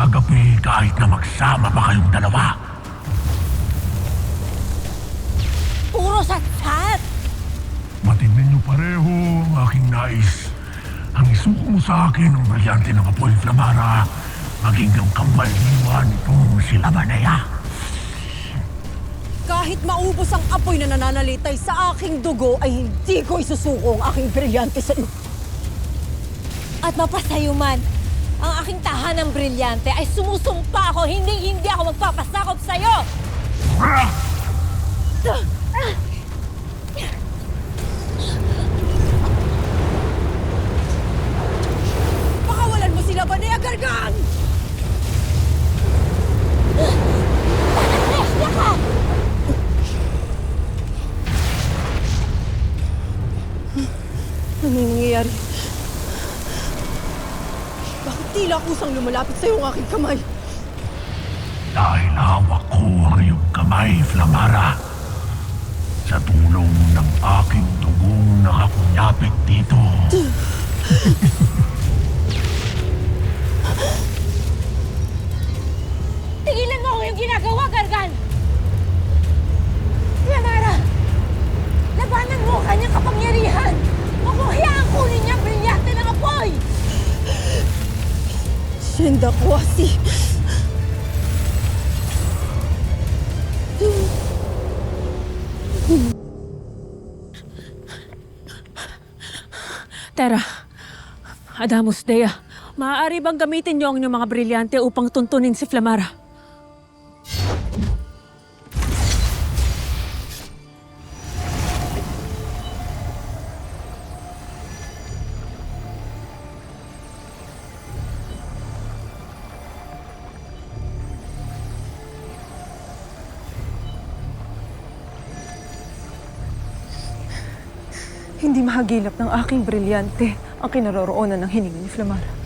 kagabi kahit na magsama pa kayong dalawa. Puro satsat! Matignan niyo pareho ang aking nais. Ang isuko mo sa akin ang brilyante ng apoy Flamara, maging ang kambal-iwan nitong si Labanaya. Kahit maubos ang apoy na nananalitay sa aking dugo, ay hindi ko isusuko ang aking brilyante sa iyo. At mapasayo man, ang aking tahanang brilyante ay sumusumpa ako, hindi ako magpapasakop sa iyo! Pakawalan mo sila, Banaya Gargan! Nangangesya ka! Ano yung nangyayari? Bakit tila kusang lumalapit sa'yo ang aking kamay? Dahil hawak ko ang iyong kamay, Flamara. Sa tulong ng aking dugong nakakunyapit dito. Tigilan mo yung ginagawa, Gargan! Flamara! Labanan mo ang kanyang kapangyarihan! Huwag mo hayaan kunin niya ang brilyante ng apoy! Senda Kwasi! Tara, Adamus Dea, maaari bang gamitin niyo ang inyong mga brilyante upang tuntunin si Flamara? Hindi mahagilap ng aking brilyante ang kinaroroonan ng hininga ni Flamara.